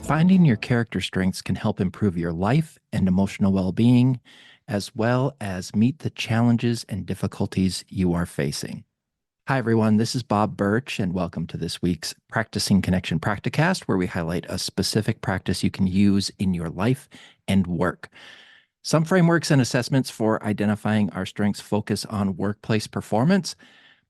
Finding your character strengths can help improve your life and emotional well-being, as well as meet the challenges and difficulties you are facing. Hi, everyone. This is Bob Birch, and welcome to this week's Practicing Connection Practicast, where we highlight a specific practice you can use in your life and work. Some frameworks and assessments for identifying our strengths focus on workplace performance,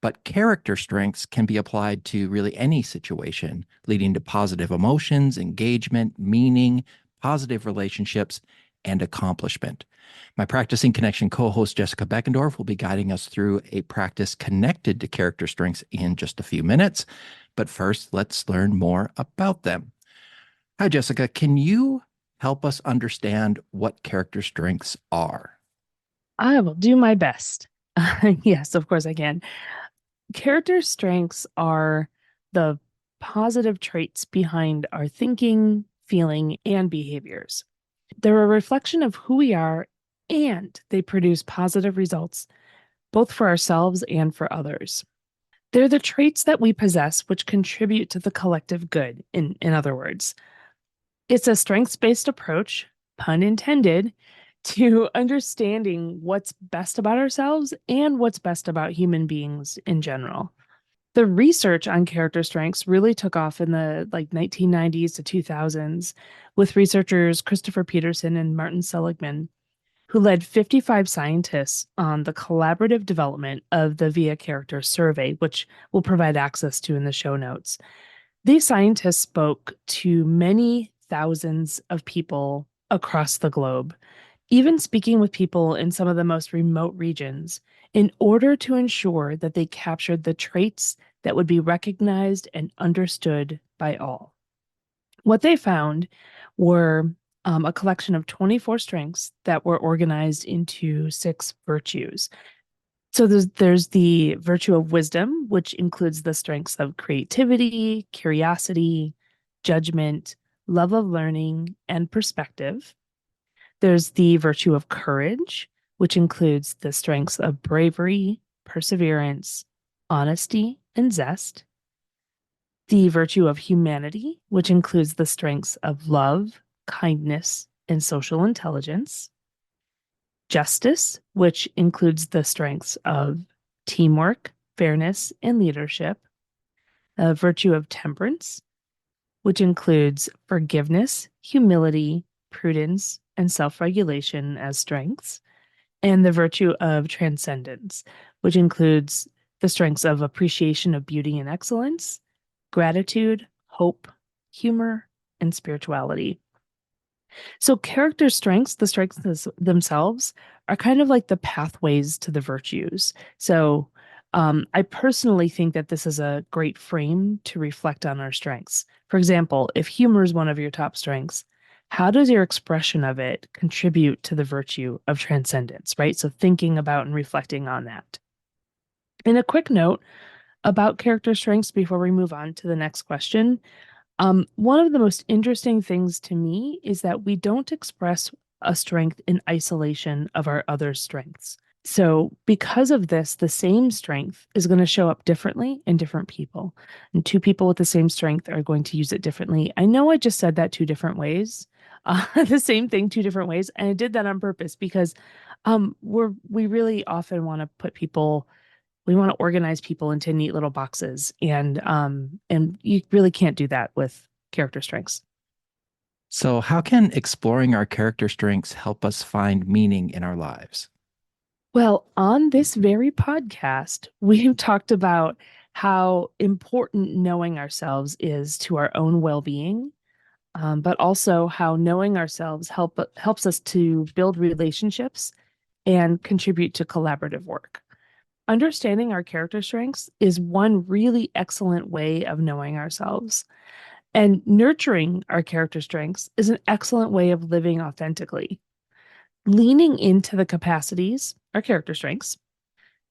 but character strengths can be applied to really any situation, leading to positive emotions, engagement, meaning, positive relationships, and accomplishment. My Practicing Connection co-host, Jessica Beckendorf, will be guiding us through a practice connected to character strengths in just a few minutes. But first, let's learn more about them. Hi, Jessica. Can you help us understand what character strengths are? I will do my best. Yes, of course I can. Character strengths are the positive traits behind our thinking, feeling, and behaviors. They're a reflection of who we are, and they produce positive results, both for ourselves and for others. They're the traits that we possess which contribute to the collective good, in other words. It's a strengths-based approach, pun intended, to understanding what's best about ourselves and what's best about human beings in general. The research on character strengths really took off in the 1990s to 2000s with researchers Christopher Peterson and Martin Seligman, who led 55 scientists on the collaborative development of the VIA Character Survey, which we'll provide access to in the show notes. These scientists spoke to many thousands of people across the globe, even speaking with people in some of the most remote regions, in order to ensure that they captured the traits that would be recognized and understood by all. What they found were a collection of 24 strengths that were organized into 6 virtues. So there's the virtue of wisdom, which includes the strengths of creativity, curiosity, judgment, love of learning, and perspective. There's the virtue of courage, which includes the strengths of bravery, perseverance, honesty, and zest. The virtue of humanity, which includes the strengths of love, kindness, and social intelligence. Justice, which includes the strengths of teamwork, fairness, and leadership. A virtue of temperance, which includes forgiveness, humility, prudence, and self-regulation as strengths, and the virtue of transcendence, which includes the strengths of appreciation of beauty and excellence, gratitude, hope, humor, and spirituality. So character strengths, the strengths themselves, are kind of like the pathways to the virtues. So I personally think that this is a great frame to reflect on our strengths. For example, if humor is one of your top strengths, how does your expression of it contribute to the virtue of transcendence, right? So thinking about and reflecting on that. And a quick note about character strengths before we move on to the next question. One of the most interesting things to me is that we don't express a strength in isolation of our other strengths. So because of this, the same strength is going to show up differently in different people. And 2 people with the same strength are going to use it differently. I know I just said that 2 different ways, the same thing 2 different ways. And I did that on purpose because we really often want to put people, we want to organize people into neat little boxes. And you really can't do that with character strengths. So, how can exploring our character strengths help us find meaning in our lives? Well, on this very podcast, we've talked about how important knowing ourselves is to our own well-being, but also how knowing ourselves helps us to build relationships and contribute to collaborative work. Understanding our character strengths is one really excellent way of knowing ourselves. And nurturing our character strengths is an excellent way of living authentically. Leaning into the capacities, our character strengths,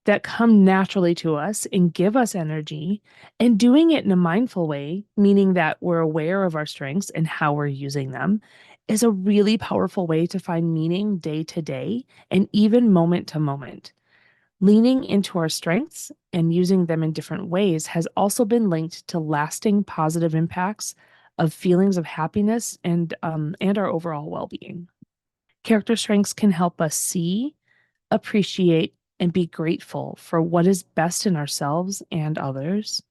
that come naturally to us and give us energy, and doing it in a mindful way, meaning that we're aware of our strengths and how we're using them, is a really powerful way to find meaning day to day and even moment to moment. Leaning into our strengths and using them in different ways has also been linked to lasting positive impacts of feelings of happiness and our overall well-being. Character strengths can help us see, appreciate, and be grateful for what is best in ourselves and others.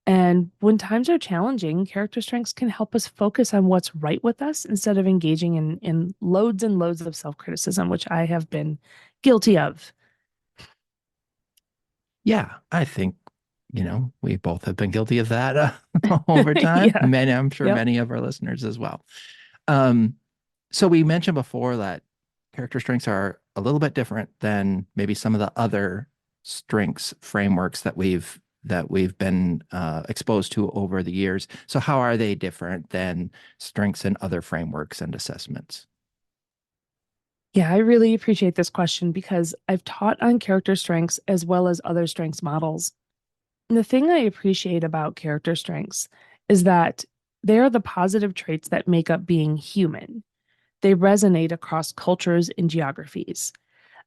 And when times are challenging, character strengths can help us focus on what's right with us instead of engaging in loads and loads of self-criticism, which I have been guilty of. Yeah, I think, we both have been guilty of that over time. Yeah. Many, I'm sure Yep. many of our listeners as well. Um, so we mentioned before that character strengths are a little bit different than maybe some of the other strengths frameworks that we've been exposed to over the years. So how are they different than strengths in other frameworks and assessments? Yeah, I really appreciate this question because I've taught on character strengths as well as other strengths models. And the thing I appreciate about character strengths is that they are the positive traits that make up being human. They resonate across cultures and geographies.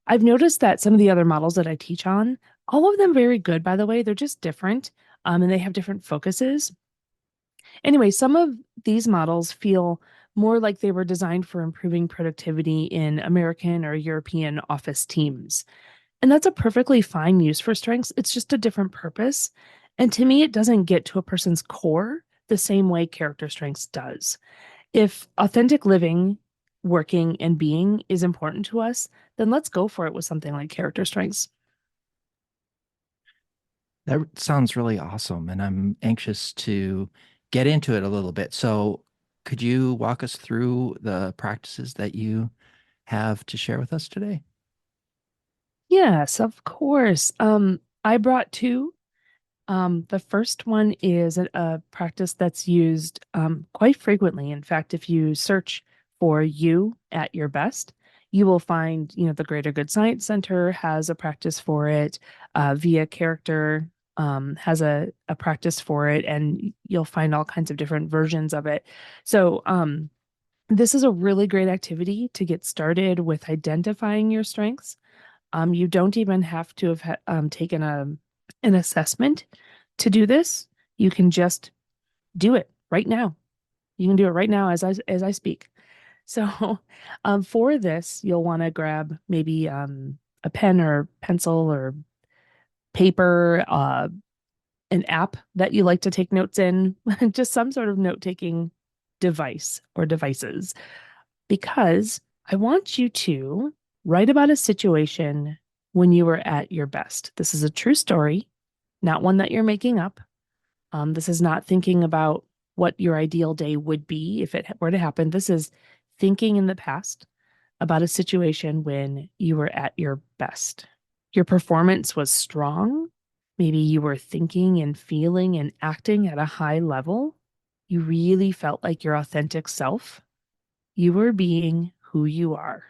I've noticed that some of the other models that I teach on, all of them very good, by the way, they're just different, and they have different focuses. Anyway, some of these models feel more like they were designed for improving productivity in American or European office teams. And that's a perfectly fine use for strengths. It's just a different purpose. And to me, it doesn't get to a person's core the same way character strengths does. If authentic living, working, and being is important to us, then let's go for it with something like character strengths. That sounds really awesome, and I'm anxious to get into it a little bit. So, could you walk us through the practices that you have to share with us today? Yes, of course. I brought two. The first one is a practice that's used quite frequently. In fact, if you search for you at your best, you will find, the Greater Good Science Center has a practice for it. Via Character has a practice for it, and you'll find all kinds of different versions of it. So, this is a really great activity to get started with identifying your strengths. You don't even have to have taken an assessment to do this. You can just do it right now. You can do it right now as I speak. So, for this, you'll want to grab maybe a pen or pencil or paper, an app that you like to take notes in, just some sort of note-taking device or devices, because I want you to write about a situation when you were at your best. This is a true story, not one that you're making up. This is not thinking about what your ideal day would be if it were to happen. This is thinking in the past about a situation when you were at your best. Your performance was strong. Maybe you were thinking and feeling and acting at a high level. You really felt like your authentic self. You were being who you are.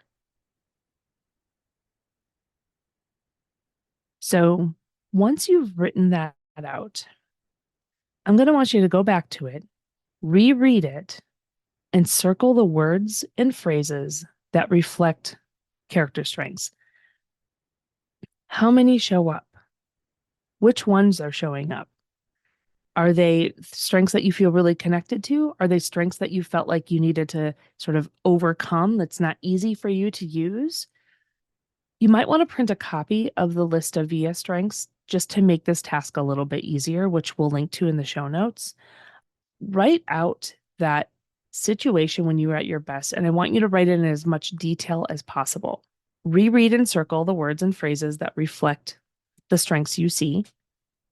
So once you've written that out, I'm going to want you to go back to it, reread it, and circle the words and phrases that reflect character strengths. How many show up? Which ones are showing up? Are they strengths that you feel really connected to? Are they strengths that you felt like you needed to sort of overcome that's not easy for you to use? You might want to print a copy of the list of VS strengths just to make this task a little bit easier, which we'll link to in the show notes. Write out that situation when you were at your best, and I want you to write it in as much detail as possible. Reread and circle the words and phrases that reflect the strengths you see.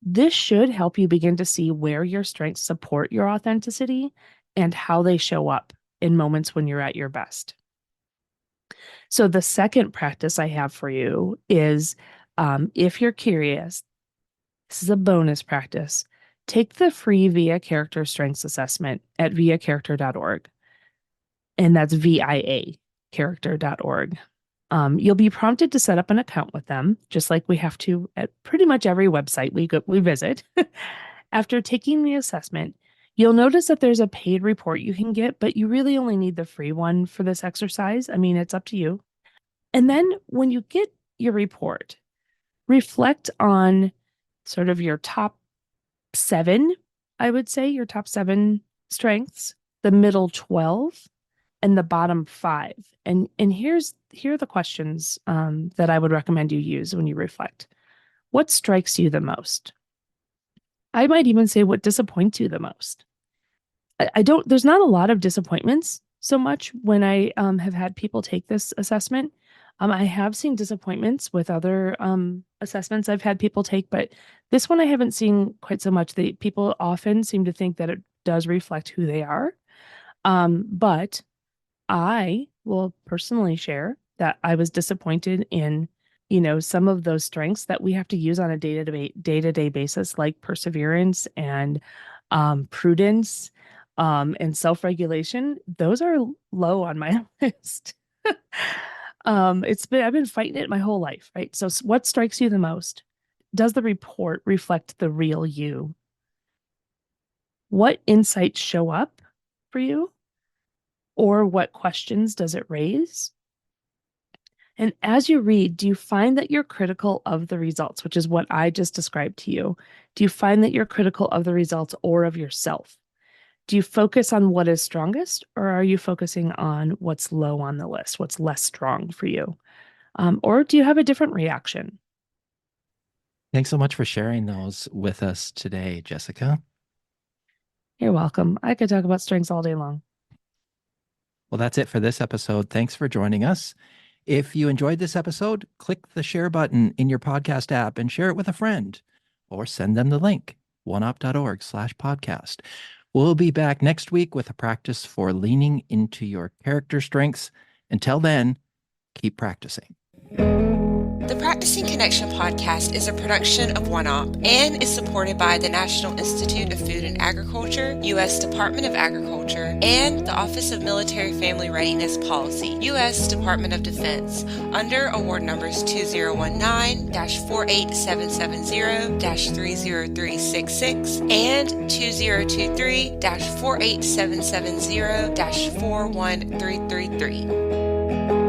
This should help you begin to see where your strengths support your authenticity and how they show up in moments when you're at your best. So, the second practice I have for you is if you're curious, this is a bonus practice. Take the free VIA Character Strengths Assessment at viacharacter.org. And that's VIA character.org. You'll be prompted to set up an account with them, just like we have to at pretty much every website we visit. After taking the assessment, You'll notice that there's a paid report you can get, but you really only need the free one for this exercise. I mean, it's up to you. And then when you get your report, reflect on sort of your top 7, I would say, your top 7 strengths, the middle 12, and the bottom 5. And here are the questions that I would recommend you use when you reflect. What strikes you the most? I might even say what disappoints you the most. I don't, there's not a lot of disappointments so much when I have had people take this assessment. I have seen disappointments with other assessments I've had people take, but this one I haven't seen quite so much. People often seem to think that it does reflect who they are. But I will personally share that I was disappointed in, some of those strengths that we have to use on a day-to-day basis, like perseverance and prudence and self-regulation. Those are low on my list. I've been fighting it my whole life, right? So what strikes you the most? Does the report reflect the real you? What insights show up for you? Or what questions does it raise? And as you read, do you find that you're critical of the results, which is what I just described to you? Do you find that you're critical of the results or of yourself? Do you focus on what is strongest, or are you focusing on what's low on the list, what's less strong for you? Or do you have a different reaction? Thanks so much for sharing those with us today, Jessica. You're welcome. I could talk about strengths all day long. Well, that's it for this episode. Thanks for joining us. If you enjoyed this episode, click the share button in your podcast app and share it with a friend, or send them the link, oneop.org/podcast. We'll be back next week with a practice for leaning into your character strengths. Until then, keep practicing. The Practicing Connection podcast is a production of OneOp and is supported by the National Institute of Food and Agriculture, U.S. Department of Agriculture, and the Office of Military Family Readiness Policy, U.S. Department of Defense, under award numbers 2019-48770-30366 and 2023-48770-41333.